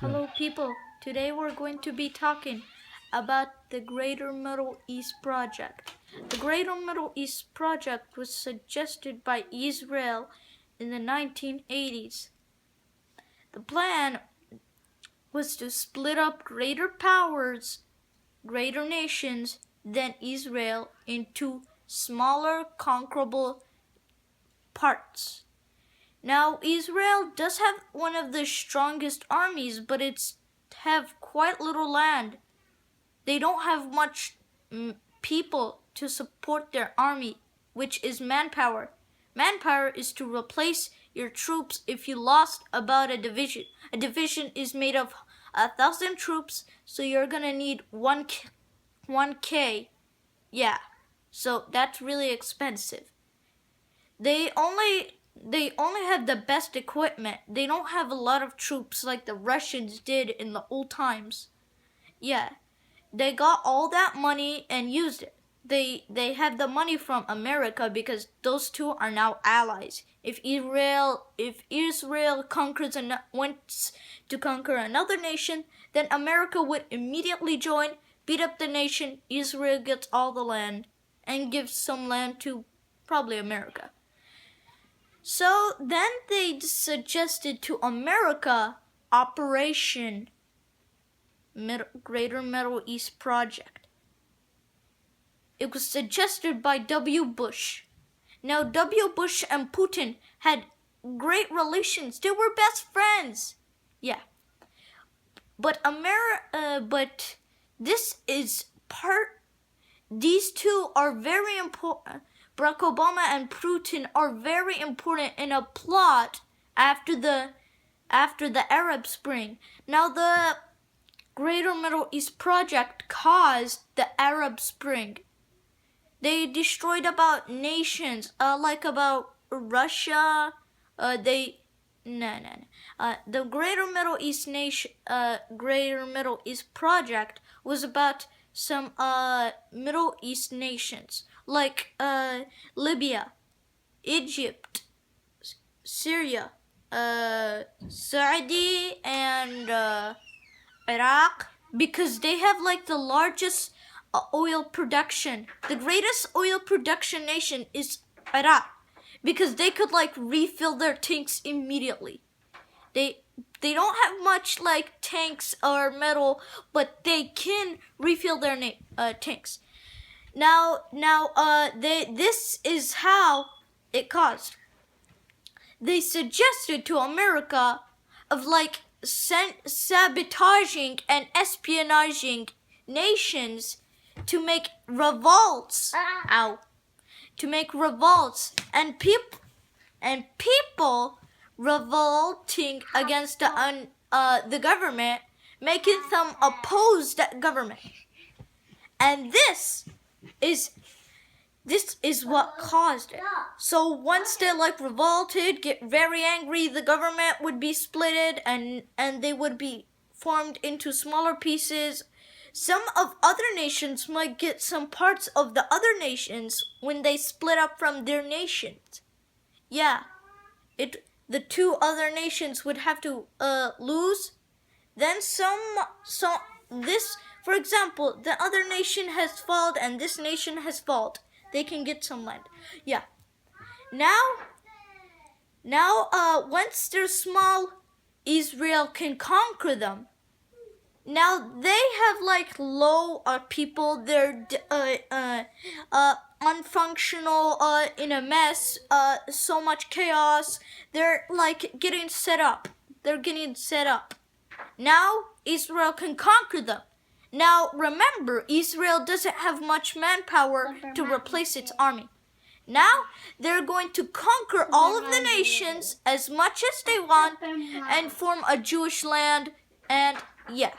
Hello people, today we're going to be talking about the Greater Middle East Project. The Greater Middle East Project was suggested by Israel in the 1980s. The plan was to split up greater powers, greater nations than Israel into smaller conquerable parts. Now, Israel does have one of the strongest armies, but it's have quite little land. They don't have much people to support their army, which is manpower. Manpower is to replace your troops if you lost about a division. A division is made of 1,000 troops, so you're gonna need 1K. Yeah, so that's really expensive. They only have the best equipment. They don't have a lot of troops like the Russians did in the old times. Yeah, they got all that money and used it. They have the money from America because those two are now allies. If Israel wants to conquer another nation, then America would immediately join, beat up the nation. Israel gets all the land and gives some land to probably America. So then they suggested to America Operation Greater Middle East Project. It was suggested by W. Bush. Now, W. Bush and Putin had great relations. They were best friends. Yeah. But these two are very important. Barack Obama and Putin are very important in a plot after the Arab Spring. Now, the Greater Middle East Project caused the Arab Spring. They destroyed about nations, like about Russia. The Greater Middle East Project was about some Middle East nations like Libya, Egypt, Syria, Saudi, and Iraq, because they have like the largest oil production. The greatest oil production nation is Iraq, because they could like refill their tanks immediately. They don't have much like tanks or metal, but they can refill their tanks. This is how it caused. They suggested to America of like sabotaging and espionaging nations to make revolts. And people revolting against the government, making them oppose that government. And this is what caused it. So once they like revolted, get very angry, the government would be splitted and they would be formed into smaller pieces. Some of other nations might get some parts of the other nations when they split up from their nations. Yeah, the two other nations would have to lose. Then for example, the other nation has fallen and this nation has fallen. They can get some land. Yeah. Now, once they're small, Israel can conquer them. Now they have like low people. They're unfunctional, in a mess. So much chaos. They're like getting set up. Now Israel can conquer them. Now remember, Israel doesn't have much manpower to replace its army. Now they're going to conquer all of the nations as much as they want and form a Jewish land, and yeah.